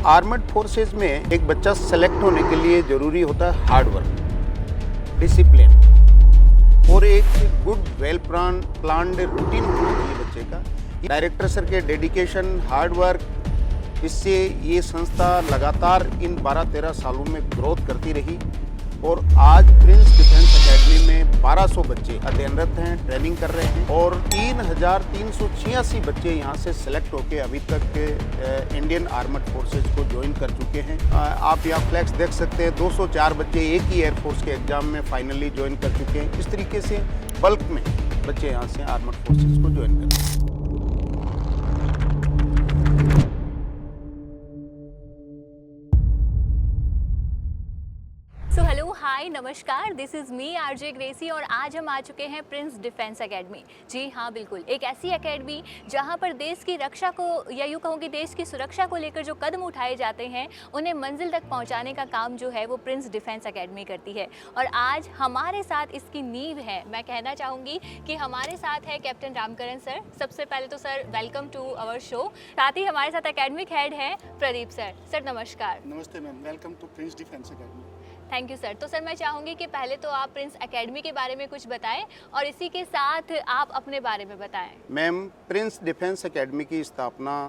Armed forces में एक बच्चा सेलेक्ट होने के लिए जरूरी होता है हार्ड वर्क, डिसिप्लिन और एक गुड वेल प्लान्ड रूटीन होना चाहिए बच्चे का। डायरेक्टर सर के डेडिकेशन, हार्ड वर्क, इससे ये संस्था लगातार इन 12-13 सालों में ग्रोथ करती रही और आज प्रिंस डिफेंस एकेडमी में 1200 बच्चे अध्ययनरत हैं, ट्रेनिंग कर रहे हैं और 3386 बच्चे यहाँ से सेलेक्ट होकर अभी तक इंडियन आर्मड फोर्सेज को ज्वाइन कर चुके हैं। आप यहाँ फ्लैक्स देख सकते हैं, 204 बच्चे एक ही एयरफोर्स के एग्जाम में फाइनली ज्वाइन कर चुके हैं। इस तरीके से बल्क में बच्चे यहाँ से आर्मड फोर्सेज को ज्वाइन कर रहे हैं। हाय नमस्कार, this is me RJ Gracie और आज हम आ चुके हैं प्रिंस डिफेंस एकेडमी। जी हाँ बिल्कुल, एक ऐसी एकेडमी जहाँ पर देश की रक्षा को या यूँ कहूँ कि देश की सुरक्षा को लेकर जो कदम उठाए जाते हैं उन्हें मंजिल तक पहुँचाने का काम जो है वो प्रिंस डिफेंस एकेडमी करती है। और आज हमारे साथ इसकी नींव है। मैं कहना चाहूँगी कि हमारे साथ है कैप्टन रामकरण सर। सबसे पहले तो sir welcome to our show. साथ ही हमारे साथ एकेडमिक हेड है प्रदीप सर। सर नमस्कार। नमस्ते ma'am, welcome to Prince Defence Academy. Thank you sir. तो सर मैं चाहूँगी कि पहले तो आप प्रिंस एकेडमी के बारे में कुछ बताएं और इसी के साथ आप अपने बारे में बताएं। मैम, प्रिंस डिफेंस एकेडमी की स्थापना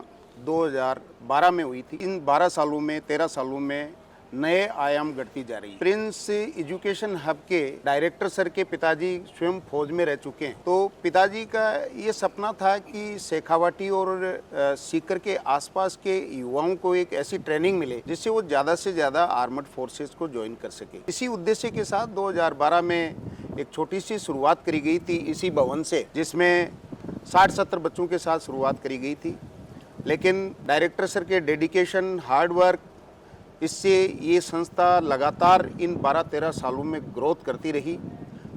2012 में हुई थी। इन 12 सालों में 13 सालों में नए आयाम गढ़ती जा रही है। प्रिंस एजुकेशन हब के डायरेक्टर सर के पिताजी स्वयं फौज में रह चुके हैं, तो पिताजी का ये सपना था कि शेखावाटी और सीकर के आसपास के युवाओं को एक ऐसी ट्रेनिंग मिले जिससे वो ज़्यादा से ज़्यादा आर्मड फोर्सेस को ज्वाइन कर सके। इसी उद्देश्य के साथ 2012 में एक छोटी सी शुरुआत करी गई थी इसी भवन से, जिसमें 60-70 बच्चों के साथ शुरुआत करी गई थी। लेकिन डायरेक्टर सर के डेडिकेशन, हार्ड वर्क, इससे ये संस्था लगातार इन 12-13 सालों में ग्रोथ करती रही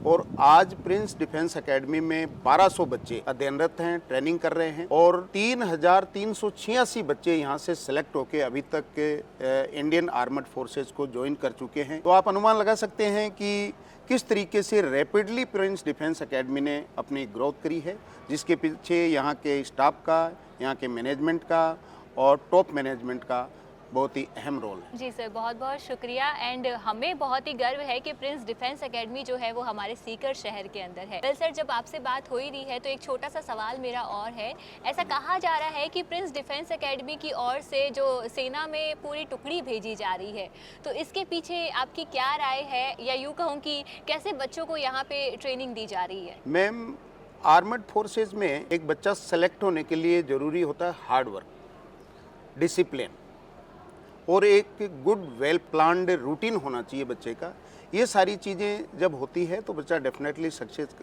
और आज प्रिंस डिफेंस एकेडमी में 1200 बच्चे अध्ययनरत हैं, ट्रेनिंग कर रहे हैं और 3386 बच्चे यहाँ से सेलेक्ट होकर अभी तक इंडियन आर्मड फोर्सेज को ज्वाइन कर चुके हैं। तो आप अनुमान लगा सकते हैं कि किस तरीके से रैपिडली प्रिंस डिफेंस एकेडमी ने अपनी ग्रोथ करी है, जिसके पीछे यहाँ के स्टाफ का, यहाँ के मैनेजमेंट का और टॉप मैनेजमेंट का बहुत ही अहम रोल है। जी सर, बहुत बहुत शुक्रिया। एंड हमें बहुत ही गर्व है कि प्रिंस डिफेंस एकेडमी जो है वो हमारे सीकर शहर के अंदर है। वेल सर, जब आपसे बात हो ही रही है तो एक छोटा सा सवाल मेरा और है। ऐसा कहा जा रहा है कि प्रिंस डिफेंस एकेडमी की ओर से जो सेना में पूरी टुकड़ी भेजी जा रही है, तो इसके पीछे आपकी क्या राय है या यूँ कहूँ कि कैसे बच्चों को यहाँ पे ट्रेनिंग दी जा रही है? मैम, आर्मड फोर्सेज में एक बच्चा सेलेक्ट होने के लिए ज़रूरी होता है हार्ड वर्क, डिसिप्लिन और एक गुड वेल प्लान्ड रूटीन होना चाहिए बच्चे का। ये सारी चीज़ें जब होती है तो बच्चा डेफिनेटली सक्सेस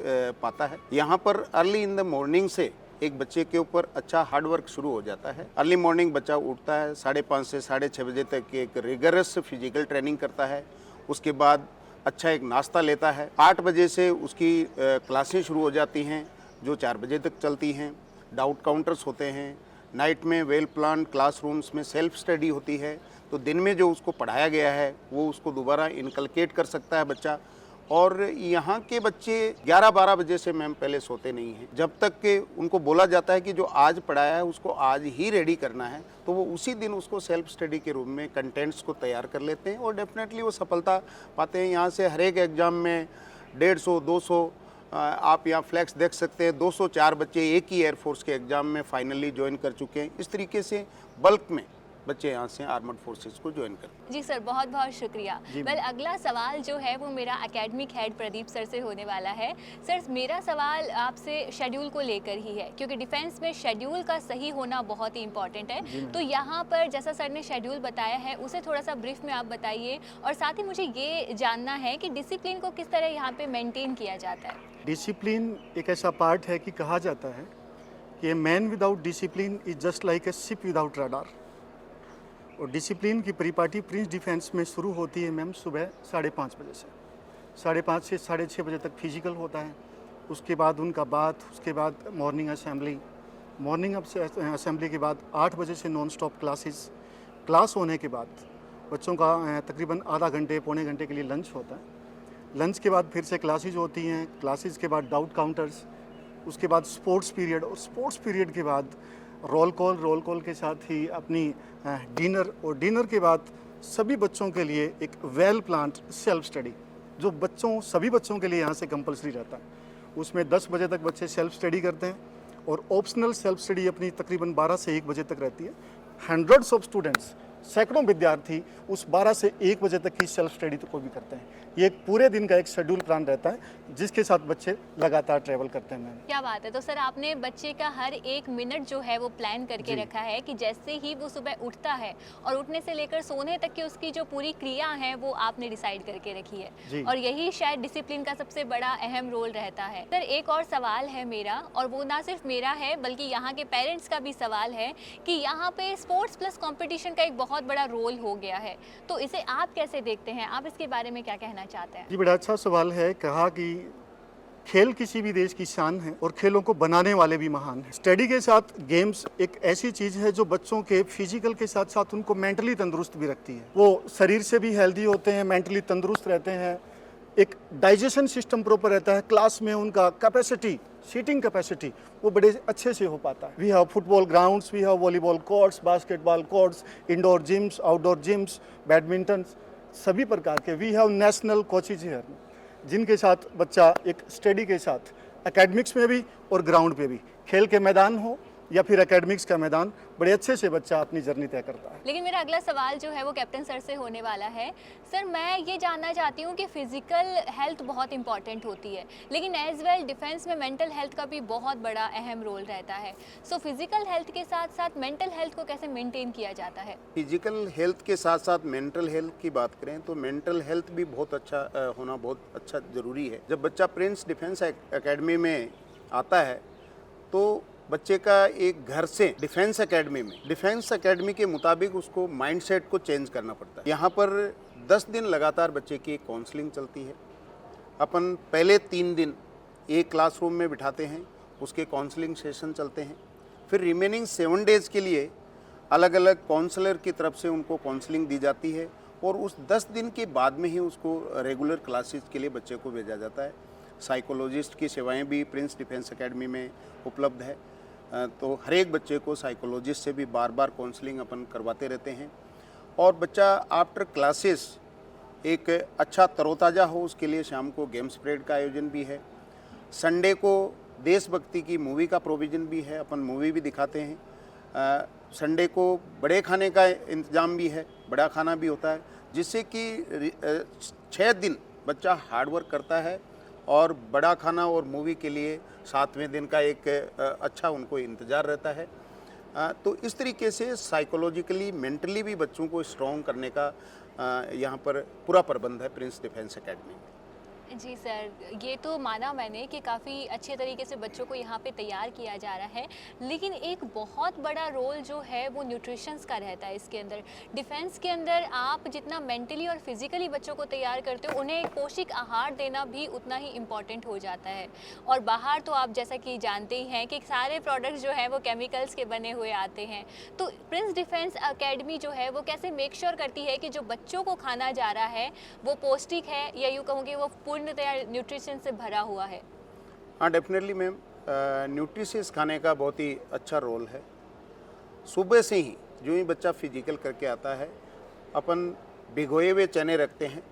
पाता है। यहाँ पर अर्ली इन द मॉर्निंग से एक बच्चे के ऊपर अच्छा हार्ड वर्क शुरू हो जाता है। अर्ली मॉर्निंग बच्चा उठता है, 5:30 से 6:30 बजे तक एक रिगरस फिजिकल ट्रेनिंग करता है। उसके बाद अच्छा एक नाश्ता लेता है। 8 बजे से उसकी क्लासें शुरू हो जाती हैं जो 4 बजे तक चलती हैं। डाउट काउंटर्स होते हैं। नाइट में वेल प्लान क्लासरूम्स में सेल्फ स्टडी होती है, तो दिन में जो उसको पढ़ाया गया है वो उसको दोबारा इनकलकेट कर सकता है बच्चा। और यहाँ के बच्चे 11-12 बजे से मैम पहले सोते नहीं हैं। जब तक कि उनको बोला जाता है कि जो आज पढ़ाया है उसको आज ही रेडी करना है, तो वो उसी दिन उसको सेल्फ स्टडी के रूप में कंटेंट्स को तैयार कर लेते हैं और डेफिनेटली वो सफलता पाते हैं। यहाँ से हर एक एग्ज़ाम में 150-200 आप यहाँ फ्लैक्स देख सकते हैं, 204 बच्चे एक ही एयरफोर्स के एग्ज़ाम में फाइनली ज्वाइन कर चुके हैं। इस तरीके से बल्क में बच्चे यहाँ से आर्मड फोर्सेस को ज्वाइन करते हैं। जी सर, बहुत बहुत शुक्रिया। वेल अगला सवाल जो है वो मेरा एकेडमिक हेड प्रदीप सर से होने वाला है। सर, मेरा सवाल आपसे शेड्यूल को लेकर ही है, क्योंकि डिफेंस में शेड्यूल का सही होना बहुत ही इंपॉर्टेंट है। तो यहाँ पर जैसा सर ने शेड्यूल बताया है उसे थोड़ा सा ब्रीफ में आप बताइए और साथ ही मुझे ये जानना है कि डिसिप्लिन को किस तरह यहाँ पे मेंटेन किया जाता है। डिसिप्लिन एक ऐसा पार्ट है कि कहा जाता है कि man without discipline is just like a ship without radar. और डिसिप्लिन की परिपाटी प्रिंस डिफेंस में शुरू होती है मैम सुबह 5:30 बजे से। 5:30 से 6:30 बजे तक फिजिकल होता है। उसके बाद उनका बात, उसके बाद मॉर्निंग असेंबली, मॉर्निंग असेंबली के बाद 8 बजे से नॉन स्टॉप क्लासेस। क्लास होने के बाद बच्चों का तकरीबन आधा घंटे पौने घंटे के लिए लंच होता है। लंच के बाद फिर से क्लासेज होती हैं। क्लासेज के बाद डाउट काउंटर्स, उसके बाद स्पोर्ट्स पीरियड और स्पोर्ट्स पीरियड के बाद रोल कॉल के साथ ही अपनी डिनर, और डिनर के बाद सभी बच्चों के लिए एक वेल प्लान्ड सेल्फ स्टडी, जो सभी बच्चों के लिए यहाँ से कंपलसरी रहता है। उसमें 10 बजे तक बच्चे सेल्फ स्टडी करते हैं, और ऑप्शनल सेल्फ स्टडी अपनी तकरीबन 12 से 1 बजे तक रहती है। हंड्रेड्स ऑफ स्टूडेंट्स, सैकड़ों विद्यार्थी उस 12 से 1 बजे तक की सेल्फ स्टडी को भी करते हैं। ये एक पूरे दिन का एक शेड्यूल प्लान रहता है, जिसके साथ बच्चे लगातार ट्रैवल करते हैं। मैम, क्या बात है। तो सर, आपने बच्चे का हर एक मिनट जो है वो प्लान करके रखा है कि जैसे ही वो सुबह उठता है और उठने से लेकर सोने तक की उसकी जो पूरी क्रिया है वो आपने डिसाइड करके रखी है, और यही शायद डिसिप्लिन का सबसे बड़ा अहम रोल रहता है। सर, एक और सवाल है मेरा, और वो ना सिर्फ मेरा है बल्कि यहाँ के पेरेंट्स का भी सवाल है कि यहाँ पे स्पोर्ट्स प्लस कंपटीशन का एक बहुत बड़ा रोल हो गया है, तो इसे आप कैसे देखते हैं? आप इसके बारे में क्या कहना चाहते हैं? जी, बड़ा अच्छा सवाल है। कहा कि खेल किसी भी देश की शान है, और खेलों को बनाने वाले भी महान हैं। स्टडी के साथ गेम्स एक ऐसी चीज़ है जो बच्चों के फिजिकल के साथ साथ उनको मेंटली तंदुरुस्त भी रखती है। वो शरीर से भी हेल्दी होते हैं, मेंटली तंदुरुस्त रहते हैं, एक डाइजेशन सिस्टम प्रॉपर रहता है। क्लास में उनका कैपेसिटी, सीटिंग कैपेसिटी, वो बड़े अच्छे से हो पाता है। We have football grounds, we have volleyball courts, basketball courts, indoor gyms, outdoor gyms, badminton, सभी प्रकार के। We have national coaches here, जिनके साथ बच्चा एक स्टडी के साथ एकेडमिक्स में भी और ग्राउंड पे भी, खेल के मैदान हो या फिर एकेडमिक्स का मैदान, बड़े अच्छे से बच्चा अपनी जर्नी तय करता है। लेकिन मेरा अगला सवाल जो है वो कैप्टन सर से होने वाला है। सर, मैं ये जानना चाहती हूँ कि फिजिकल हेल्थ बहुत इंपॉर्टेंट होती है, लेकिन एज वेल डिफेंस में मेंटल हेल्थ का भी बहुत बड़ा अहम रोल रहता है। सो फिजिकल हेल्थ के साथ साथ मेंटल हेल्थ को कैसे मेंटेन किया जाता है? फिजिकल हेल्थ के साथ साथ मेंटल हेल्थ की बात करें तो मेंटल हेल्थ भी बहुत अच्छा होना बहुत अच्छा ज़रूरी है। जब बच्चा प्रिंस डिफेंस एकेडमी में आता है तो बच्चे का एक घर से डिफेंस एकेडमी के मुताबिक उसको माइंडसेट को चेंज करना पड़ता है। यहाँ पर 10 दिन लगातार बच्चे की काउंसलिंग चलती है। अपन पहले 3 दिन एक क्लासरूम में बिठाते हैं, उसके काउंसलिंग सेशन चलते हैं। फिर रिमेनिंग 7 डेज के लिए अलग अलग काउंसलर की तरफ से उनको काउंसलिंग दी जाती है, और उस 10 दिन के बाद में ही उसको रेगुलर क्लासेस के लिए बच्चे को भेजा जाता है। साइकोलॉजिस्ट की सेवाएं भी प्रिंस डिफेंस एकेडमी में उपलब्ध है, तो हर एक बच्चे को साइकोलॉजिस्ट से भी बार बार काउंसलिंग अपन करवाते रहते हैं। और बच्चा आफ्टर क्लासेस एक अच्छा तरोताज़ा हो, उसके लिए शाम को गेम्स परेड का आयोजन भी है। संडे को देशभक्ति की मूवी का प्रोविज़न भी है, अपन मूवी भी दिखाते हैं। संडे को बड़े खाने का इंतज़ाम भी है, बड़ा खाना भी होता है, जिससे कि 6 दिन बच्चा हार्डवर्क करता है, और बड़ा खाना और मूवी के लिए 7वें दिन का एक अच्छा उनको इंतज़ार रहता है। तो इस तरीके से साइकोलॉजिकली मेंटली भी बच्चों को स्ट्रॉन्ग करने का यहाँ पर पूरा प्रबंध है प्रिंस डिफेंस एकेडमी में। जी सर, ये तो माना मैंने कि काफ़ी अच्छे तरीके से बच्चों को यहाँ पे तैयार किया जा रहा है, लेकिन एक बहुत बड़ा रोल जो है वो न्यूट्रिशंस का रहता है इसके अंदर। डिफेंस के अंदर आप जितना मेंटली और फिजिकली बच्चों को तैयार करते हो, उन्हें पौष्टिक आहार देना भी उतना ही इम्पॉर्टेंट हो जाता है। और बाहर तो आप जैसा कि जानते ही हैं कि सारे प्रोडक्ट्स जो हैं वो केमिकल्स के बने हुए आते हैं। तो प्रिंस डिफेंस एकेडमी जो है वो कैसे मेक श्योर करती है कि जो बच्चों को खाना जा रहा है वो पौष्टिक है, या यूँ कहूँगी वो पूर्णतया न्यूट्रिशन से भरा हुआ है? हाँ, डेफिनेटली मैम, न्यूट्रिशियस खाने का बहुत ही अच्छा रोल है। सुबह से ही जो ही बच्चा फिजिकल करके आता है, अपन भिगोए हुए चने रखते हैं,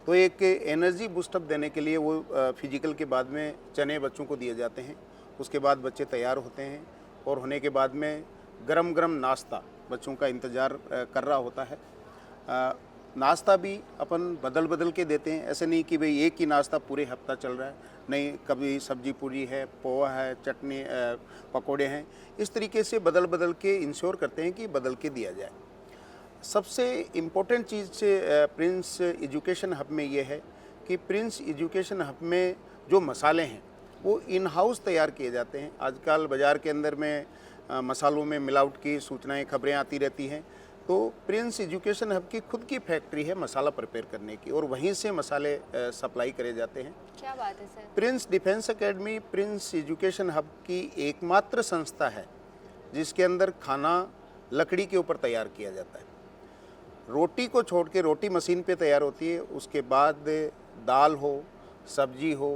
तो एक एनर्जी बूस्टअप देने के लिए वो फिजिकल के बाद में चने बच्चों को दिए जाते हैं। उसके बाद बच्चे तैयार होते हैं, और होने के बाद में गरम गरम नाश्ता बच्चों का इंतज़ार कर रहा होता है। नाश्ता भी अपन बदल बदल के देते हैं, ऐसे नहीं कि भाई एक ही नाश्ता पूरे हफ्ता चल रहा है, नहीं, कभी सब्जी पूरी है, पोहा है, चटनी, पकोड़े हैं, इस तरीके से बदल बदल के इंश्योर करते हैं कि बदल के दिया जाए। सबसे इम्पोर्टेंट चीज़ प्रिंस एजुकेशन हब में ये है कि प्रिंस एजुकेशन हब में जो मसाले हैं वो इन हाउस तैयार किए जाते हैं। आजकल बाज़ार के अंदर में मसालों में मिलावट की सूचनाएं, खबरें आती रहती हैं, तो प्रिंस एजुकेशन हब की खुद की फैक्ट्री है मसाला प्रिपेयर करने की, और वहीं से मसाले सप्लाई करे जाते हैं। क्या बात है sir. Prince Defence academy Prince education hub की एकमात्र संस्था है जिसके अंदर खाना लकड़ी के ऊपर तैयार किया जाता है। रोटी को छोड़ के, रोटी मशीन पे तैयार होती है, उसके बाद दाल हो, सब्जी हो,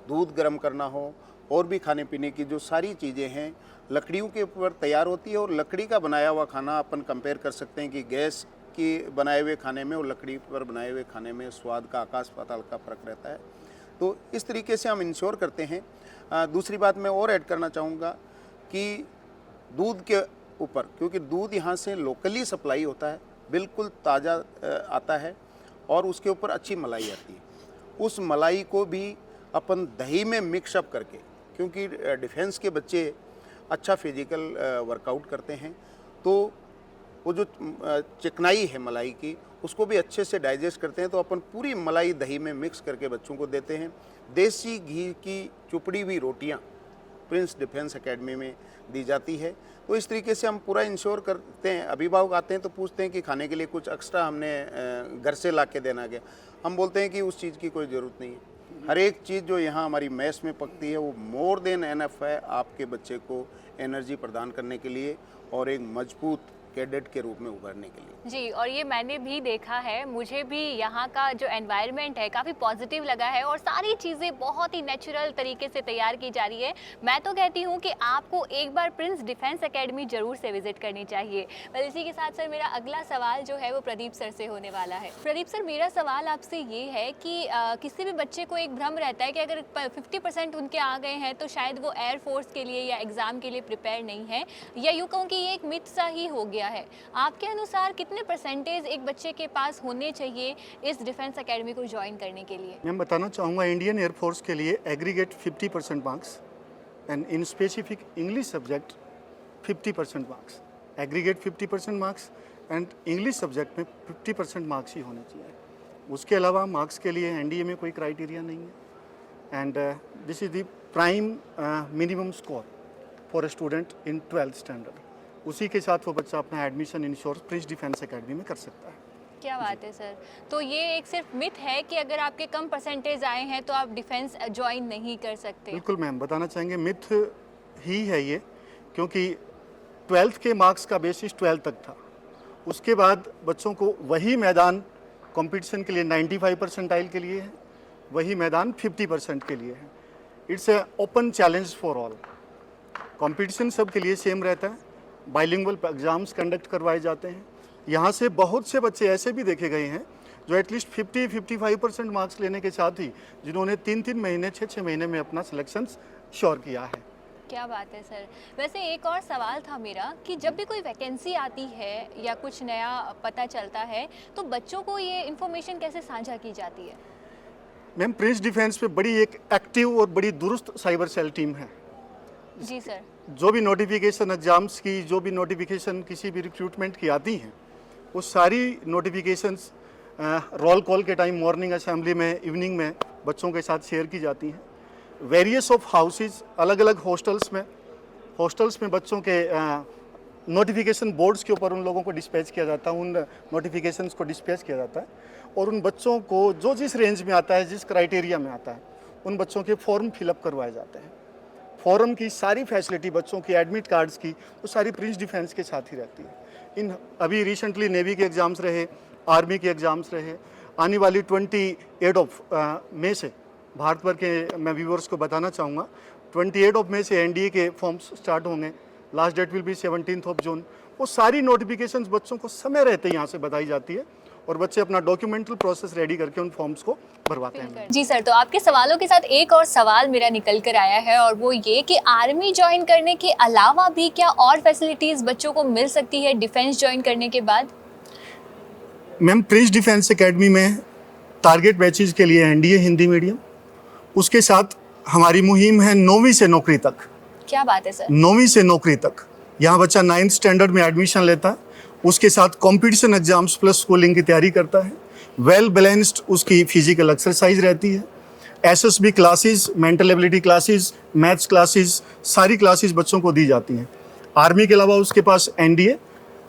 दूध गर्म करना हो, और भी खाने पीने की जो सारी चीज़ें हैं लकड़ियों के ऊपर तैयार होती है, और लकड़ी का बनाया हुआ खाना अपन कंपेयर कर सकते हैं कि गैस की बनाए हुए खाने में और लकड़ी पर बनाए हुए खाने में स्वाद का आकाश पाताल का फ़र्क रहता है। तो इस तरीके से हम इंश्योर करते हैं। दूसरी बात मैं और ऐड करना चाहूँगा कि दूध के ऊपर, क्योंकि दूध यहाँ से लोकली सप्लाई होता है, बिल्कुल ताज़ा आता है और उसके ऊपर अच्छी मलाई आती है। उस मलाई को भी अपन दही में मिक्सअप करके, क्योंकि डिफेंस के बच्चे अच्छा फिजिकल वर्कआउट करते हैं, तो वो जो चिकनाई है मलाई की उसको भी अच्छे से डाइजेस्ट करते हैं, तो अपन पूरी मलाई दही में मिक्स करके बच्चों को देते हैं। देसी घी की चुपड़ी हुई रोटियां प्रिंस डिफेंस एकेडमी में दी जाती है। तो इस तरीके से हम पूरा इंश्योर करते हैं। अभिभावक आते हैं तो पूछते हैं कि खाने के लिए कुछ एक्स्ट्रा हमने घर से ला के देना गया, हम बोलते हैं कि उस चीज़ की कोई ज़रूरत नहीं है। हर एक चीज़ जो यहाँ हमारी मैस में पकती है वो मोर देन एनफ है आपके बच्चे को एनर्जी प्रदान करने के लिए और एक मजबूत कैडेट के रूप में उभरने के लिए। जी, और ये मैंने भी देखा है, मुझे भी यहाँ का जो एनवायरनमेंट है काफ़ी पॉजिटिव लगा है और सारी चीज़ें बहुत ही नेचुरल तरीके से तैयार की जा रही है। मैं तो कहती हूँ कि आपको एक बार प्रिंस डिफेंस एकेडमी ज़रूर से विजिट करनी चाहिए। पर इसी के साथ सर मेरा अगला सवाल जो है वो प्रदीप सर से होने वाला है। प्रदीप सर, मेरा सवाल आपसे ये है कि किसी भी बच्चे को एक भ्रम रहता है कि अगर 50% उनके आ गए हैं तो शायद वो एयरफोर्स के लिए या एग्ज़ाम के लिए प्रिपेयर नहीं है, या यूँ कहूँ कि ये एक मिथ सा ही हो गया है। आपके अनुसार कितने परसेंटेज एक बच्चे के पास होने चाहिए इस डिफेंस एकेडमी को ज्वाइन करने के लिए? मैं बताना चाहूँगा इंडियन एयरफोर्स के लिए aggregate 50% marks and in specific English subject 50% marks. Aggregate 50% marks and English subject में 50% मार्क्स ही होने चाहिए। उसके अलावा मार्क्स के लिए एनडीए में कोई क्राइटेरिया नहीं है and this is the prime minimum score for a student in 12th standard. उसी के साथ वो बच्चा अपना admission ensure Prince Defence academy में कर सकता है। क्या बात है सर। तो ये एक सिर्फ मिथ है कि अगर आपके कम परसेंटेज आए हैं तो आप डिफेंस ज्वाइन नहीं कर सकते? बिल्कुल मैम, बताना चाहेंगे मिथ ही है ये, क्योंकि 12th के मार्क्स का बेसिस 12th तक था। उसके बाद बच्चों को वही मैदान कंपटीशन के लिए 95 परसेंटाइल के लिए है, वही मैदान 50% के लिए है। It's a open challenge for all. Competition सब के लिए सेम रहता है, बाइलिंगुअल एग्जाम्स कंडक्ट करवाए जाते हैं। यहाँ से बहुत से बच्चे ऐसे भी देखे गए हैं जो एटलीस्ट 50-55% मार्क्स लेने के साथ ही जिन्होंने 3-3 महीने 6-6 महीने में अपना सिलेक्शन श्योर किया है। क्या बात है सर। वैसे एक और सवाल था मेरा कि जब भी कोई वैकेंसी आती है या कुछ नया पता चलता है तो बच्चों को ये इन्फॉर्मेशन कैसे साझा की जाती है? मैम, प्रिंस डिफेंस पे बड़ी एक एक्टिव और बड़ी दुरुस्त साइबर सेल टीम है। जी सर। जो भी नोटिफिकेशन एग्जाम्स की, जो भी नोटिफिकेशन किसी भी रिक्रूटमेंट की आती हैं, वो सारी नोटिफिकेशंस रोल कॉल के टाइम मॉर्निंग असेंबली में, इवनिंग में बच्चों के साथ शेयर की जाती हैं। वेरियस ऑफ हाउसेस, अलग अलग हॉस्टल्स में बच्चों के नोटिफिकेशन बोर्ड्स के ऊपर उन लोगों को डिस्पैच किया जाता है, उन नोटिफिकेशंस को डिस्पैच किया जाता है और उन बच्चों को जो जिस रेंज में आता है, जिस क्राइटेरिया में आता है, उन बच्चों के फॉर्म फिलअप करवाए जाते हैं। फॉर्म की सारी फैसिलिटी बच्चों की, एडमिट कार्ड्स की, वो सारी प्रिंस डिफेंस के साथ ही रहती है। इन अभी रिसेंटली नेवी के एग्ज़ाम्स रहे, आर्मी के एग्ज़ाम्स रहे, आने वाली 28 मई से भारत भर के मैं व्यूअर्स को बताना चाहूँगा, 28 मई से एनडीए के फॉर्म्स स्टार्ट होंगे। लास्ट डेट विल बी 17 जून। वो सारी नोटिफिकेशंस बच्चों को समय रहते यहाँ से बताई जाती है और बच्चे अपना डॉक्यूमेंटल प्रोसेस रेडी करके उन फॉर्म्स को भरवाते हैं। जी सर, तो आपके सवालों के साथ एक और सवाल मेरा निकल कर आया है और वो ये कि आर्मी ज्वाइन करने के अलावा भी क्या और फैसिलिटीज़ बच्चों को मिल सकती है डिफेंस ज्वाइन करने के बाद? मैम, प्रिंस डिफेंस एकेडमी में टारगेट बैचेज के लिए एनडीए हिंदी मीडियम, उसके साथ हमारी मुहिम है 9वीं से नौकरी तक। क्या बात है सर। 9वीं से नौकरी तक यहाँ बच्चा 9th स्टैंडर्ड में एडमिशन लेता है, उसके साथ कंपटीशन एग्जाम्स प्लस स्कूलिंग की तैयारी करता है। वेल बैलेंस्ड उसकी फिजिकल एक्सरसाइज रहती है। SSB classes, mental ability classes, maths classes, सारी क्लासेस बच्चों को दी जाती हैं। आर्मी के अलावा उसके पास NDA,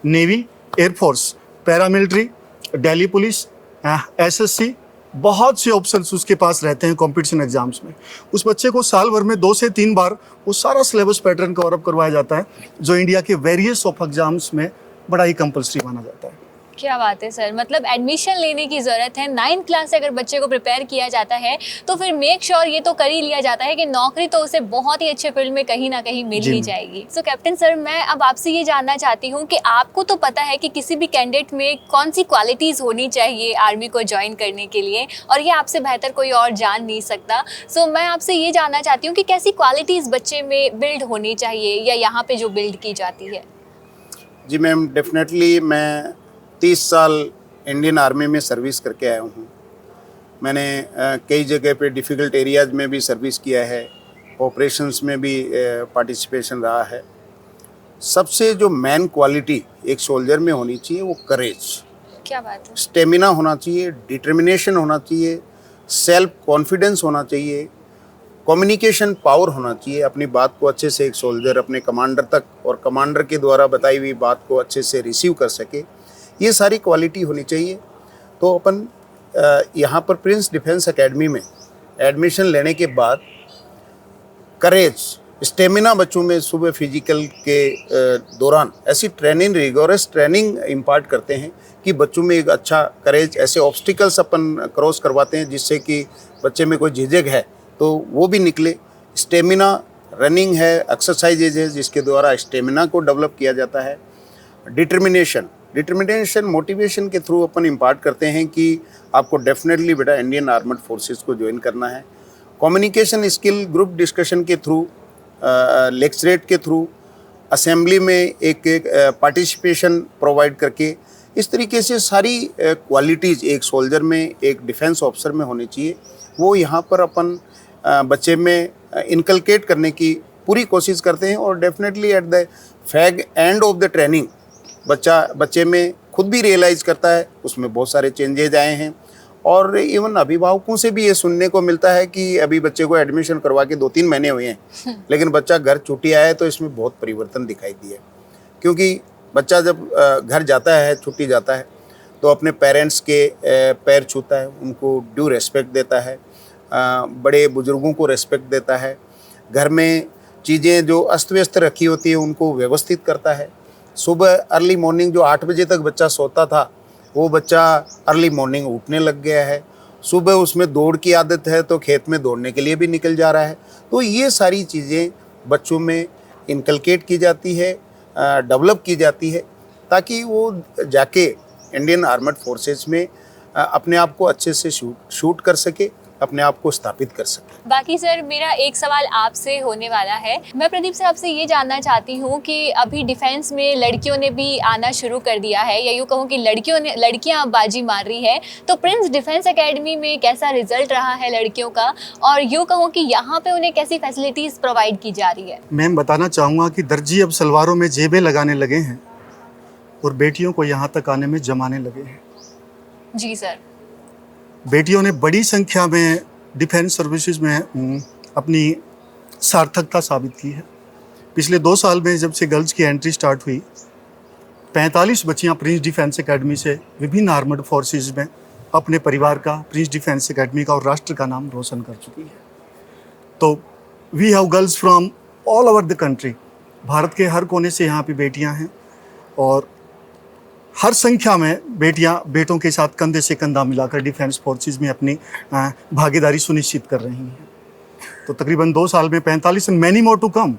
navy, air force, paramilitary, Delhi police, SSC, बहुत से ऑप्शंस उसके पास रहते हैं कंपटीशन एग्जाम्स में। उस बच्चे को साल भर में 2 से 3 बार वो सारा सिलेबस पैटर्न कवर अप करवाया जाता है, जो इंडिया के वेरियस ऑफ एग्जाम्स में बड़ा ही कंपल्सरी माना जाता है। क्या बात है सर, मतलब एडमिशन लेने की ज़रूरत है। 9th क्लास से अगर बच्चे को प्रिपेयर किया जाता है तो फिर मेक श्योर ये तो कर ही लिया जाता है कि नौकरी तो उसे बहुत ही अच्छे फील्ड में कहीं ना कहीं मिल जी ही मैम। जाएगी। सो कैप्टन सर, मैं अब आपसे ये जानना चाहती हूँ कि आपको तो पता है कि किसी भी कैंडिडेट में कौन सी क्वालिटीज़ होनी चाहिए आर्मी को ज्वाइन करने के लिए, और ये आपसे बेहतर कोई और जान नहीं सकता। सो मैं आपसे ये जानना चाहती हूँ कि कैसी क्वालिटीज़ बच्चे में बिल्ड होनी चाहिए या यहाँ पे जो बिल्ड की जाती है। जी मैम, डेफिनेटली मैं 30 साल इंडियन आर्मी में सर्विस करके आया हूँ। मैंने कई जगह पे डिफ़िकल्ट एरियाज़ में भी सर्विस किया है, ऑपरेशंस में भी पार्टिसिपेशन रहा है। सबसे जो मेन क्वालिटी एक सोल्जर में होनी चाहिए वो करेज, क्या बात है। स्टेमिना होना चाहिए, डिटर्मिनेशन होना चाहिए, सेल्फ कॉन्फिडेंस होना चाहिए, कम्युनिकेशन पावर होना चाहिए। अपनी बात को अच्छे से एक सोल्जर अपने कमांडर तक और कमांडर के द्वारा बताई हुई बात को अच्छे से रिसीव कर सके, ये सारी क्वालिटी होनी चाहिए। तो अपन यहाँ पर प्रिंस डिफेंस एकेडमी में एडमिशन लेने के बाद करेज, स्टेमिना बच्चों में सुबह फिजिकल के दौरान ऐसी ट्रेनिंग, रिगोरस ट्रेनिंग इम्पार्ट करते हैं कि बच्चों में एक अच्छा करेज, ऐसे ऑब्स्टिकल्स अपन क्रॉस करवाते हैं जिससे कि बच्चे में कोई झिझक है तो वो भी निकले। स्टेमिना, रनिंग है, एक्सरसाइजेज है जिसके द्वारा स्टेमिना को डेवलप किया जाता है। डिटर्मिनेशन मोटिवेशन के थ्रू अपन इम्पार्ट करते हैं कि आपको डेफिनेटली बेटा इंडियन आर्मड फोर्सेस को ज्वाइन करना है। कम्युनिकेशन स्किल, ग्रुप डिस्कशन के थ्रू, लेक्चरेट के थ्रू, असेंबली में एक पार्टिसिपेशन प्रोवाइड करके, इस तरीके से सारी क्वालिटीज़ एक सोल्जर में, एक डिफेंस ऑफिसर में होनी चाहिए। वो यहाँ पर अपन बच्चे में इनकलकेट करने की पूरी कोशिश करते हैं और definitely at the fag end of the training बच्चे में खुद भी रियलाइज़ करता है, उसमें बहुत सारे चेंजेज आए हैं। और इवन अभिभावकों से भी ये सुनने को मिलता है कि अभी बच्चे को एडमिशन करवा के 2-3 महीने हुए हैं लेकिन बच्चा घर छुट्टी आया है तो इसमें बहुत परिवर्तन दिखाई दिया। क्योंकि बच्चा जब घर जाता है, छुट्टी जाता है, तो अपने पेरेंट्स के पैर छूता है, उनको ड्यू रेस्पेक्ट देता है, बड़े बुजुर्गों को रेस्पेक्ट देता है, घर में चीज़ें जो अस्त व्यस्त रखी होती है उनको व्यवस्थित करता है। सुबह अर्ली मॉर्निंग जो 8 बजे तक बच्चा सोता था वो बच्चा अर्ली मॉर्निंग उठने लग गया है। सुबह उसमें दौड़ की आदत है तो खेत में दौड़ने के लिए भी निकल जा रहा है। तो ये सारी चीज़ें बच्चों में इनकलकेट की जाती है, डेवलप की जाती है, ताकि वो जाके इंडियन आर्मड फोर्सेस में अपने आप को अच्छे से शूट कर सके, अपने आप को स्थापित कर सके। बाकी सर, मेरा एक सवाल आपसे होने वाला है। मैं प्रदीप से आपसे ये जानना चाहती हूँ कि अभी डिफेंस में लड़कियों ने भी आना शुरू कर दिया है, या यूँ कहूँ कि लड़कियाँ अब बाजी मार रही है, तो प्रिंस डिफेंस एकेडमी में कैसा रिजल्ट रहा है लड़कियों का, और यूँ कहूँ कि यहाँ पे उन्हें कैसी फैसिलिटीज़ प्रोवाइड की जा रही है? मैम बताना चाहूँगा कि दर्जी अब सलवारों में जेबें लगाने लगे हैं और बेटियों को यहाँ तक आने में जमाने लगे हैं। जी सर। बेटियों ने बड़ी संख्या में डिफेंस सर्विसेज में अपनी सार्थकता साबित की है। पिछले 2 साल में जब से गर्ल्स की एंट्री स्टार्ट हुई, 45 बच्चियां प्रिंस डिफेंस एकेडमी से विभिन्न आर्मड फोर्सेज में अपने परिवार का, प्रिंस डिफेंस एकेडमी का और राष्ट्र का नाम रोशन कर चुकी है। तो we have girls from all over the country. Bharat के हर कोने से यहाँ पे बेटियाँ हैं और हर संख्या में बेटियां बेटों के साथ कंधे से कंधा मिलाकर डिफेंस फोर्सेस में अपनी भागीदारी सुनिश्चित कर रही हैं। तो तकरीबन 2 साल में 45 and many more to come,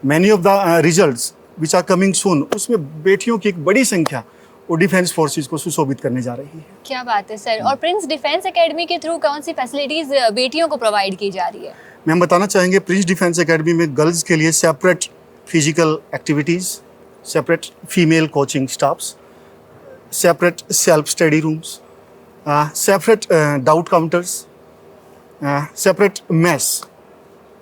many of the results which are coming soon, उसमें बेटियों की एक बड़ी संख्या वो डिफेंस फोर्सेस को सुशोभित करने जा रही है। क्या बात है सर। और प्रिंस डिफेंस एकेडमी के थ्रू कौन सी फैसिलिटीज़ बेटियों को प्रोवाइड की जा रही है? मैम बताना चाहेंगे, प्रिंस डिफेंस एकेडमी में गर्ल्स के लिए separate physical activities, separate female coaching staffs, separate self-study rooms, separate doubt counters, separate mess,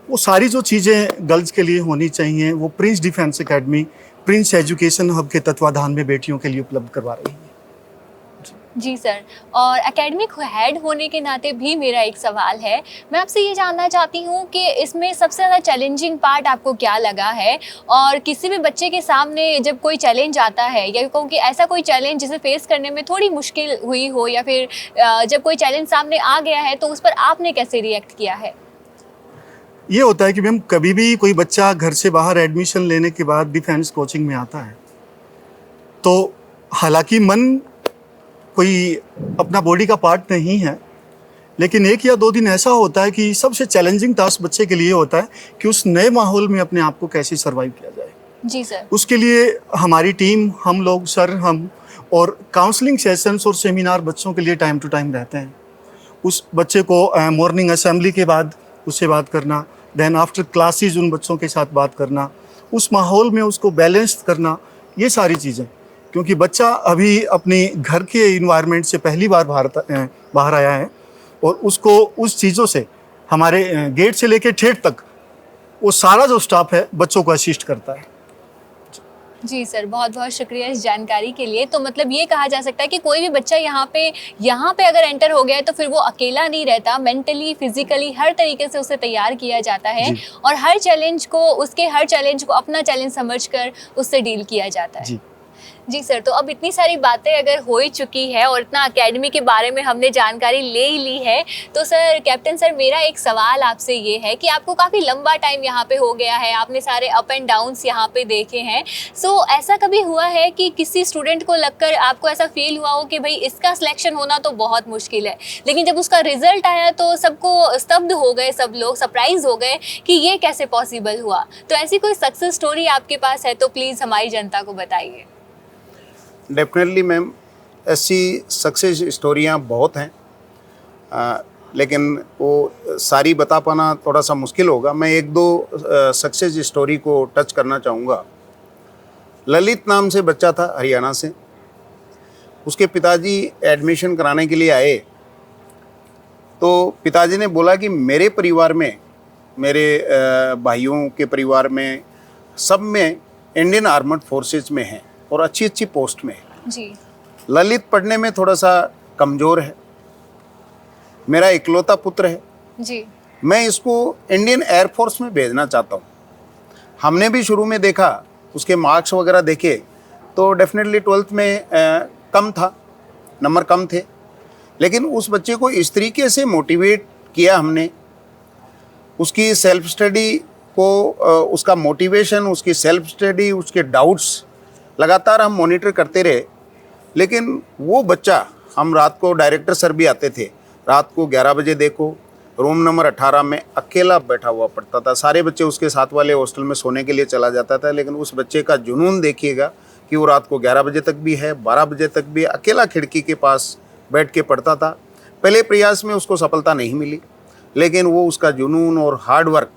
वो सारी जो चीज़ें गर्ल्स के लिए होनी चाहिए वो Prince Defence academy, Prince education hub के तत्वाधान में बेटियों के लिए उपलब्ध करवा रही है। जी सर। और एकेडमिक हेड होने के नाते भी मेरा एक सवाल है। मैं आपसे ये जानना चाहती हूँ कि इसमें सबसे ज़्यादा चैलेंजिंग पार्ट आपको क्या लगा है, और किसी भी बच्चे के सामने जब कोई चैलेंज आता है, या कहूँ कि ऐसा कोई चैलेंज जिसे फेस करने में थोड़ी मुश्किल हुई हो, या फिर जब कोई चैलेंज सामने आ गया है तो उस पर आपने कैसे रिएक्ट किया है? ये होता है कि मैम कभी भी कोई बच्चा घर से बाहर एडमिशन लेने के बाद डिफेंस कोचिंग में आता है तो हालांकि मन कोई अपना बॉडी का पार्ट नहीं है, लेकिन 1 या 2 दिन ऐसा होता है कि सबसे चैलेंजिंग टास्क बच्चे के लिए होता है कि उस नए माहौल में अपने आप को कैसे सर्वाइव किया जाए। जी सर। उसके लिए हमारी टीम, हम लोग, सर, हम और काउंसलिंग सेशंस और सेमिनार बच्चों के लिए टाइम टू टाइम रहते हैं। उस बच्चे को मॉर्निंग असेंबली के बाद उससे बात करना, देन आफ्टर क्लासेस उन बच्चों के साथ बात करना, उस माहौल में उसको बैलेंस करना, ये सारी चीज़ें। क्योंकि बच्चा अभी अपने घर के इन्वायरमेंट से पहली बार बाहर आया है और उसको उस चीज़ों से, हमारे गेट से लेकर ठेठ तक, वो सारा जो स्टाफ है बच्चों को असिस्ट करता है। जी सर, बहुत बहुत शुक्रिया इस जानकारी के लिए। तो मतलब ये कहा जा सकता है कि कोई भी बच्चा यहाँ पे अगर एंटर हो गया है तो फिर वो अकेला नहीं रहता, मेंटली, फिजिकली हर तरीके से उसे तैयार किया जाता है और हर चैलेंज को अपना चैलेंज समझकर उससे डील किया जाता है। जी सर, तो अब इतनी सारी बातें अगर हो ही चुकी है और इतना एकेडमी के बारे में हमने जानकारी ले ही ली है, तो सर, कैप्टन सर, मेरा एक सवाल आपसे ये है कि आपको काफ़ी लंबा टाइम यहाँ पे हो गया है, आपने सारे अप एंड डाउन्स यहाँ पे देखे हैं। सो ऐसा कभी हुआ है कि किसी स्टूडेंट को लगकर आपको ऐसा फील हुआ हो कि भाई इसका सिलेक्शन होना तो बहुत मुश्किल है, लेकिन जब उसका रिजल्ट आया तो सबको स्तब्ध हो गए, सब लोग सरप्राइज हो गए कि ये कैसे पॉसिबल हुआ? तो ऐसी कोई सक्सेस स्टोरी आपके पास है तो प्लीज़ हमारी जनता को बताइए। डेफिनेटली मैम, ऐसी सक्सेस स्टोरियाँ बहुत हैं, लेकिन वो सारी बता पाना थोड़ा सा मुश्किल होगा। मैं 1-2 सक्सेस स्टोरी को टच करना चाहूँगा। ललित नाम से बच्चा था, हरियाणा से। उसके पिताजी एडमिशन कराने के लिए आए, तो पिताजी ने बोला कि मेरे परिवार में, मेरे भाइयों के परिवार में, सब में इंडियन आर्मड फोर्सेज में हैं और अच्छी अच्छी पोस्ट में है। जी। ललित पढ़ने में थोड़ा सा कमज़ोर है, मेरा इकलौता पुत्र है जी। मैं मैं इसको इंडियन एयरफोर्स में भेजना चाहता हूँ। हमने भी शुरू में देखा, उसके मार्क्स वगैरह देखे तो डेफिनेटली 12th में कम था, नंबर कम थे, लेकिन उस बच्चे को इस तरीके से मोटिवेट किया हमने, उसकी सेल्फ स्टडी को, उसका मोटिवेशन, उसकी सेल्फ स्टडी, उसके डाउट्स लगातार हम मॉनिटर करते रहे। लेकिन वो बच्चा, हम रात को, डायरेक्टर सर भी आते थे, रात को 11 बजे देखो रूम नंबर 18 में अकेला बैठा हुआ पढ़ता था। सारे बच्चे उसके साथ वाले हॉस्टल में सोने के लिए चला जाता था, लेकिन उस बच्चे का जुनून देखिएगा कि वो रात को 11 बजे तक भी है, 12 बजे तक भी अकेला खिड़की के पास बैठ के पढ़ता था। पहले प्रयास में उसको सफलता नहीं मिली, लेकिन वो उसका जुनून और हार्ड वर्क,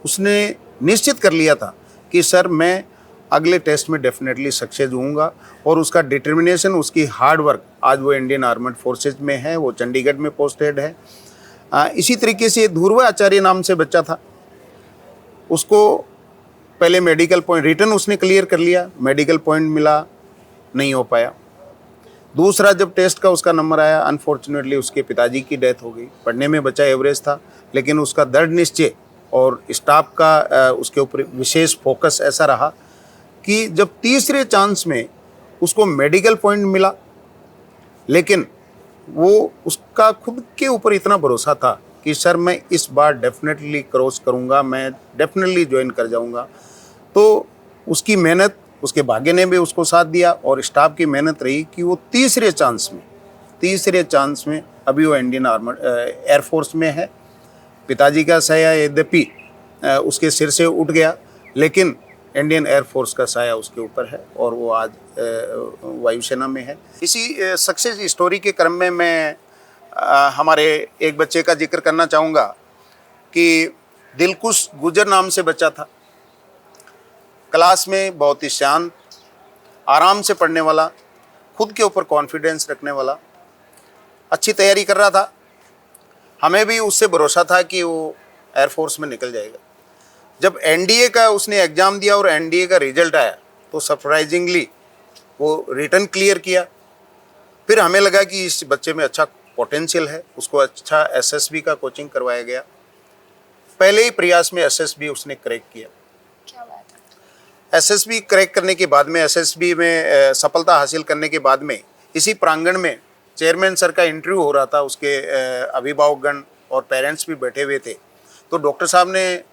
उसने निश्चित कर लिया था कि सर मैं अगले टेस्ट में डेफिनेटली सक्सेस होऊंगा। और उसका डिटर्मिनेशन, उसकी हार्ड वर्क, आज वो इंडियन आर्मड फोर्सेज में है, वो चंडीगढ़ में पोस्टेड है। इसी तरीके से ध्रुव आचार्य नाम से बच्चा था, उसको पहले मेडिकल पॉइंट, रिटर्न उसने क्लियर कर लिया, मेडिकल पॉइंट मिला, नहीं हो पाया। दूसरा जब टेस्ट का उसका नंबर आया, अनफॉर्चुनेटली उसके पिताजी की डेथ हो गई। पढ़ने में बच्चा एवरेज था, लेकिन उसका दृढ़ निश्चय और स्टाफ का उसके ऊपर विशेष फोकस ऐसा रहा कि जब तीसरे चांस में उसको मेडिकल पॉइंट मिला, लेकिन वो, उसका खुद के ऊपर इतना भरोसा था कि सर मैं इस बार डेफिनेटली क्रॉस करूंगा, मैं डेफिनेटली ज्वाइन कर जाऊंगा। तो उसकी मेहनत, उसके भाग्य ने भी उसको साथ दिया और स्टाफ की मेहनत रही कि वो तीसरे चांस में अभी वो इंडियन आर्मड एयरफोर्स में है। पिताजी का साया यद्यपि उसके सिर से उठ गया, लेकिन इंडियन एयरफोर्स का साया उसके ऊपर है और वो आज वायुसेना में है। इसी सक्सेस स्टोरी के क्रम में मैं हमारे एक बच्चे का जिक्र करना चाहूँगा कि दिलकुश गुजर नाम से बच्चा था, क्लास में बहुत ही शांत, आराम से पढ़ने वाला, खुद के ऊपर कॉन्फिडेंस रखने वाला, अच्छी तैयारी कर रहा था। हमें भी उससे भरोसा था कि वो एयरफोर्स में निकल जाएगा। जब एनडीए का उसने एग्ज़ाम दिया और एनडीए का रिजल्ट आया तो सरप्राइजिंगली वो रिटर्न क्लियर किया। फिर हमें लगा कि इस बच्चे में अच्छा पोटेंशियल है, उसको अच्छा एसएसबी का कोचिंग करवाया गया। पहले ही प्रयास में एसएसबी उसने क्रैक किया। क्या बात है। एसएसबी क्रैक करने के बाद में, एसएसबी में सफलता हासिल करने के बाद में, इसी प्रांगण में चेयरमैन सर का इंटरव्यू हो रहा था, उसके अभिभावकगण और पेरेंट्स भी बैठे हुए थे। तो डॉक्टर साहब ने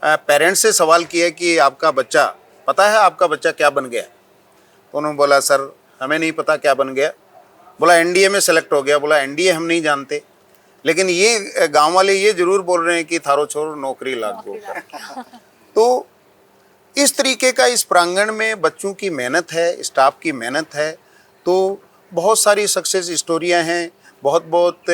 पेरेंट्स से सवाल किया कि आपका बच्चा, पता है आपका बच्चा क्या बन गया? तो उन्होंने बोला सर हमें नहीं पता क्या बन गया। बोला एनडीए में सेलेक्ट हो गया। बोला एनडीए हम नहीं जानते, लेकिन ये गांव वाले ये जरूर बोल रहे हैं कि थारो छोर नौकरी लाग गो। तो इस तरीके का इस प्रांगण में बच्चों की मेहनत है, स्टाफ की मेहनत है। तो बहुत सारी सक्सेस स्टोरियां हैं। बहुत बहुत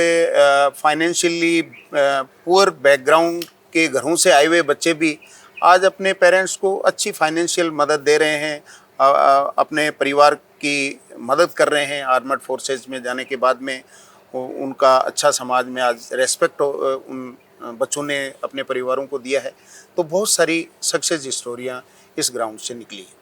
फाइनेंशियली पुअर बैकग्राउंड के घरों से आए हुए बच्चे भी आज अपने पेरेंट्स को अच्छी फाइनेंशियल मदद दे रहे हैं, अपने परिवार की मदद कर रहे हैं। आर्मड फोर्सेज में जाने के बाद में उनका अच्छा समाज में आज रेस्पेक्ट उन बच्चों ने अपने परिवारों को दिया है। तो बहुत सारी सक्सेस स्टोरियां इस ग्राउंड से निकली है।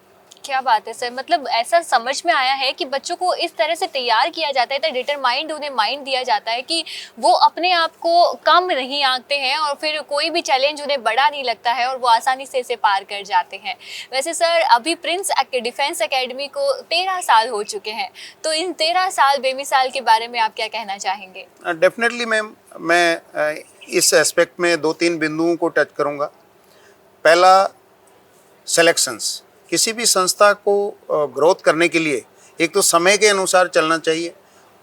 क्या बात है सर, मतलब ऐसा समझ में आया है कि बच्चों को इस तरह से तैयार किया जाता है, इतना डिटरमाइंड उन्हें माइंड दिया जाता है कि वो अपने आप को कम नहीं आंकते हैं और फिर कोई भी चैलेंज उन्हें बड़ा नहीं लगता है और वो आसानी से इसे पार कर जाते हैं। वैसे सर अभी प्रिंस डिफेंस एकेडमी को 13 साल हो चुके हैं, तो इन 13 साल बेमिसाल के बारे में आप क्या कहना चाहेंगे? डेफिनेटली मैम, मैं इस एस्पेक्ट में 2-3 बिंदुओं को टच करूँगा। पहला, सिलेक्शंस। किसी भी संस्था को ग्रोथ करने के लिए एक तो समय के अनुसार चलना चाहिए।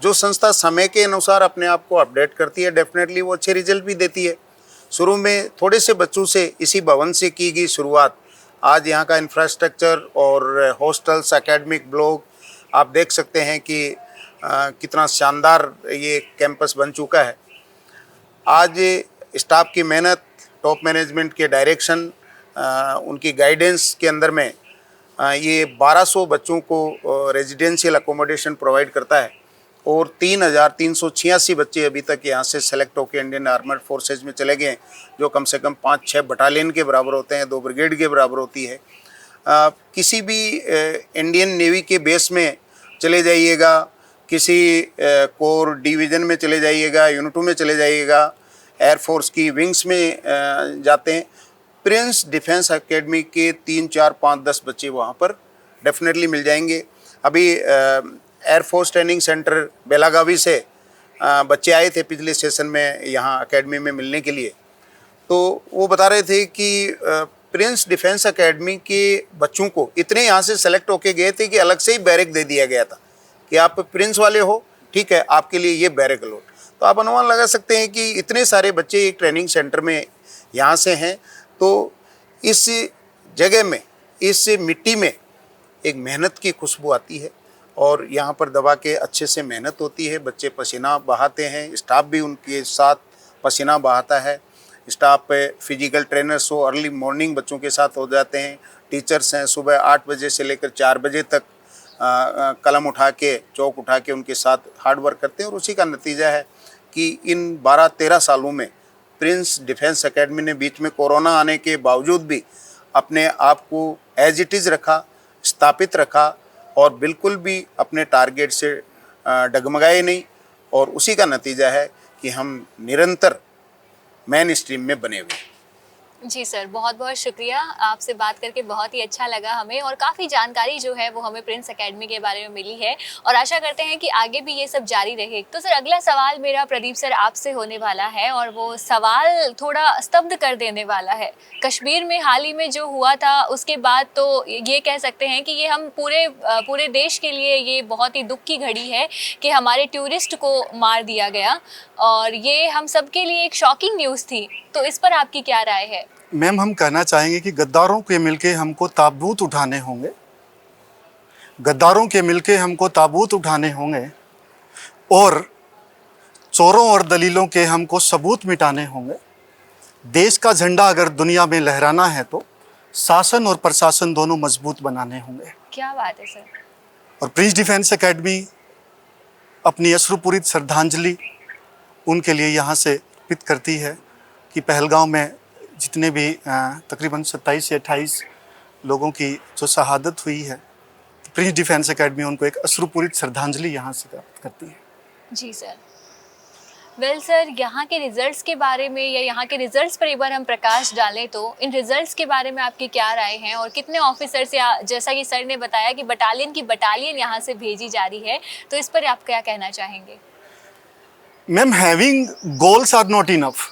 जो संस्था समय के अनुसार अपने आप को अपडेट करती है, डेफिनेटली वो अच्छे रिजल्ट भी देती है। शुरू में थोड़े से बच्चों से इसी भवन से की गई शुरुआत, आज यहाँ का इंफ्रास्ट्रक्चर और हॉस्टल्स, एकेडमिक ब्लॉक आप देख सकते हैं कि कितना शानदार ये कैंपस बन चुका है। आज स्टाफ की मेहनत, टॉप मैनेजमेंट के डायरेक्शन, उनकी गाइडेंस के अंदर में ये 1200 बच्चों को रेजिडेंशियल अकोमोडेशन प्रोवाइड करता है और 3386 बच्चे अभी तक यहाँ से सेलेक्ट होकर इंडियन आर्मड फोर्सेज में चले गए हैं, जो कम से कम 5-6 बटालियन के बराबर होते हैं, 2 ब्रिगेड के बराबर होती है। किसी भी इंडियन नेवी के बेस में चले जाइएगा, किसी कोर डिवीज़न में चले जाइएगा, यूनिटों में चले जाइएगा, एयरफोर्स की विंग्स में जाते हैं, प्रिंस डिफेंस एकेडमी के 3, 4, 5, 10 बच्चे वहाँ पर डेफिनेटली मिल जाएंगे। अभी एयरफोर्स ट्रेनिंग सेंटर बेलागावी से बच्चे आए थे पिछले सेशन में यहाँ एकेडमी में मिलने के लिए। तो वो बता रहे थे कि प्रिंस डिफेंस एकेडमी के बच्चों को इतने यहाँ से सेलेक्ट होके गए थे कि अलग से ही बैरक दे दिया गया था कि आप प्रिंस वाले हो, ठीक है, आपके लिए ये बैरक लो। तो आप अनुमान लगा सकते हैं कि इतने सारे बच्चे एक ट्रेनिंग सेंटर में यहाँ से हैं। तो इस जगह में, इस मिट्टी में एक मेहनत की खुशबू आती है और यहाँ पर दबा के अच्छे से मेहनत होती है। बच्चे पसीना बहाते हैं, स्टाफ भी उनके साथ पसीना बहाता है। स्टाफ पे फिजिकल ट्रेनर्स हो अर्ली मॉर्निंग बच्चों के साथ हो जाते हैं। टीचर्स हैं सुबह 8 बजे से लेकर 4 बजे तक कलम उठा के, चौक उठा के उनके साथ हार्ड वर्क करते हैं और उसी का नतीजा है कि इन 12-13 सालों में प्रिंस डिफेंस एकेडमी ने बीच में कोरोना आने के बावजूद भी अपने आप को एज इट इज़ रखा, स्थापित रखा और बिल्कुल भी अपने टारगेट से डगमगाए नहीं। और उसी का नतीजा है कि हम निरंतर मेन स्ट्रीम में बने हुए हैं। जी सर, बहुत बहुत शुक्रिया। आपसे बात करके बहुत ही अच्छा लगा हमें और काफ़ी जानकारी जो है वो हमें प्रिंस एकेडमी के बारे में मिली है और आशा करते हैं कि आगे भी ये सब जारी रहे। तो सर अगला सवाल मेरा प्रदीप सर आपसे होने वाला है और वो सवाल थोड़ा स्तब्ध कर देने वाला है। कश्मीर में हाल ही में जो हुआ था उसके बाद तो ये कह सकते हैं कि ये हम पूरे देश के लिए ये बहुत ही दुख की घड़ी है कि हमारे टूरिस्ट को मार दिया गया और ये हम सब के लिए एक शॉकिंग न्यूज़ थी। तो इस पर आपकी क्या राय है? मैम, हम कहना चाहेंगे कि गद्दारों के मिलके हमको ताबूत उठाने होंगे, गद्दारों के मिलके हमको ताबूत उठाने होंगे और चोरों और दलीलों के हमको सबूत मिटाने होंगे। देश का झंडा अगर दुनिया में लहराना है तो शासन और प्रशासन दोनों मजबूत बनाने होंगे। क्या बात है सर। और प्रिंस डिफेंस एकेडमी अपनी अश्रुपूरित श्रद्धांजलि उनके लिए यहाँ से अर्पित करती है कि पहलगांव में जितने भी तकरीबन 27 से 28 लोगों की जो शहादत हुई है, तो प्रिंस डिफेंस एकेडमी उनको एक अश्रुपूरित श्रद्धांजलि यहाँ से करती है। जी सर। वेल सर, यहाँ के रिजल्ट्स के बारे में या यहाँ के रिजल्ट्स पर एक बार हम प्रकाश डालें तो इन रिजल्ट्स के बारे में आपकी क्या राय है और कितने ऑफिसर्स या जैसा कि सर ने बताया कि बटालियन यहाँ से भेजी जा रही है, तो इस पर आप क्या कहना चाहेंगे? Ma'am, having goals are not enough.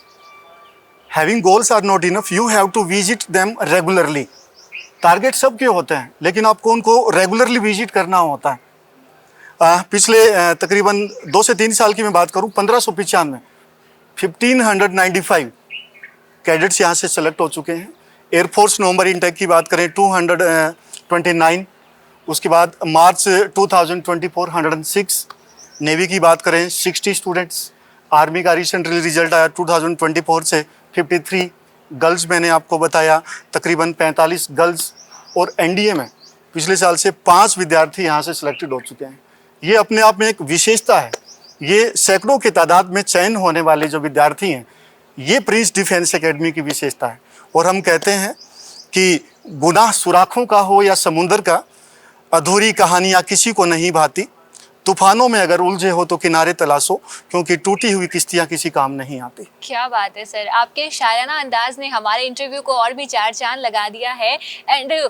Having goals are not enough, you have to visit them regularly. Target सबके होते हैं लेकिन आपको उनको रेगुलरली विजिट करना होता है। पिछले तकरीबन 2 से 3 साल की मैं बात करूं, 1595 1595 कैडेट्स यहाँ से सेलेक्ट हो चुके हैं। एयरफोर्स नवंबर इनटेक की बात करें 229, उसके बाद मार्च 2024 106, नेवी की बात करें 60 स्टूडेंट्स। आर्मी का रिसेंटली रिजल्ट आया 2024 से 53 गर्ल्स, मैंने आपको बताया तकरीबन 45 गर्ल्स। और एनडीए में पिछले साल से 5 विद्यार्थी यहाँ से सिलेक्टेड हो चुके हैं। ये अपने आप में एक विशेषता है। ये सैकड़ों की तादाद में चयन होने वाले जो विद्यार्थी हैं, ये प्रिंस डिफेंस एकेडमी की विशेषता है। और हम कहते हैं कि गुनाह सुराखों का हो या समुंदर का, अधूरी कहानियाँ किसी को नहीं भाती। तूफानों में अगर उलझे हो तो किनारे तलाशो, क्योंकि टूटी हुई किश्तियाँ किसी काम नहीं आती। क्या बात है सर, आपके शायराना अंदाज ने हमारे इंटरव्यू को और भी चार चांद लगा दिया है। एंड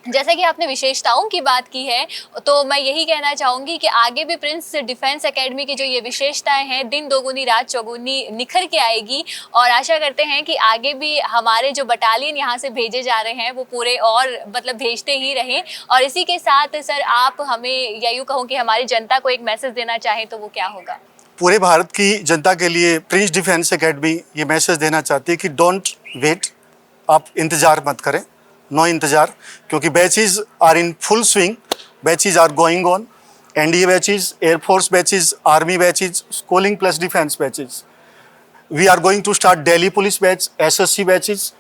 जैसे कि आपने विशेषताओं की बात की है, तो मैं यही कहना चाहूँगी कि आगे भी प्रिंस डिफेंस एकेडमी की जो ये विशेषताएं हैं, दिन दोगुनी रात चौगुनी निखर के आएगी। और आशा करते हैं कि आगे भी हमारे जो बटालियन यहाँ से भेजे जा रहे हैं वो पूरे और मतलब भेजते ही रहें। और इसी के साथ सर, आप हमें या यूँ कहूँ कि हमारी जनता को एक मैसेज देना चाहें तो वो क्या होगा? पूरे भारत की जनता के लिए प्रिंस डिफेंस एकेडमी ये मैसेज देना चाहती है कि डोंट वेट, आप इंतज़ार मत करें, नो इंतज़ार, क्योंकि batches are in full swing, batches are going on. NDA batches, air force batches, army batches, schooling plus defence batches. We are going to start Delhi police batch, SSC batches,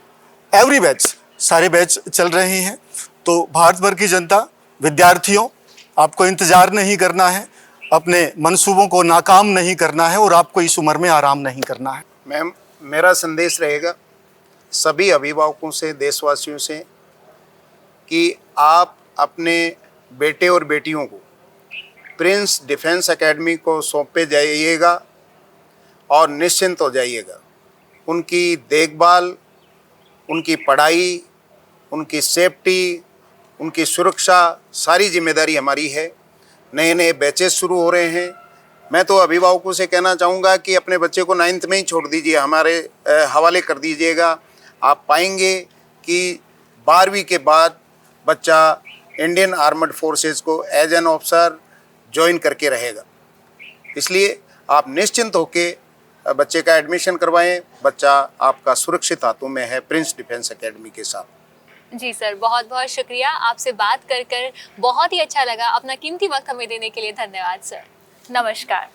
every batch, सारे batch चल रहे हैं। तो भारत भर की जनता, विद्यार्थियों, आपको इंतज़ार नहीं करना है, अपने मंसूबों को नाकाम नहीं करना है और आपको इस उम्र में आराम नहीं करना है। मैम, मेरा संदेश रहेगा सभी अभिभावकों से, देशवासियों से, कि आप अपने बेटे और बेटियों को प्रिंस डिफेंस एकेडमी को सौंपे जाइएगा और निश्चिंत हो जाइएगा। उनकी देखभाल, उनकी पढ़ाई, उनकी सेफ्टी, उनकी सुरक्षा, सारी जिम्मेदारी हमारी है। नए नए बैचेस शुरू हो रहे हैं। मैं तो अभिभावकों से कहना चाहूँगा कि अपने बच्चे को 9th में ही छोड़ दीजिए, हमारे हवाले कर दीजिएगा। आप पाएंगे कि 12वीं के बाद बच्चा इंडियन आर्मड फोर्सेस को एज एन ऑफिसर ज्वाइन करके रहेगा। इसलिए आप निश्चिंत होके बच्चे का एडमिशन करवाएं। बच्चा आपका सुरक्षित हाथों में है प्रिंस डिफेंस एकेडमी के साथ। जी सर, बहुत बहुत शुक्रिया। आपसे बात कर बहुत ही अच्छा लगा। अपना कीमती वक्त हमें देने के लिए धन्यवाद सर। नमस्कार।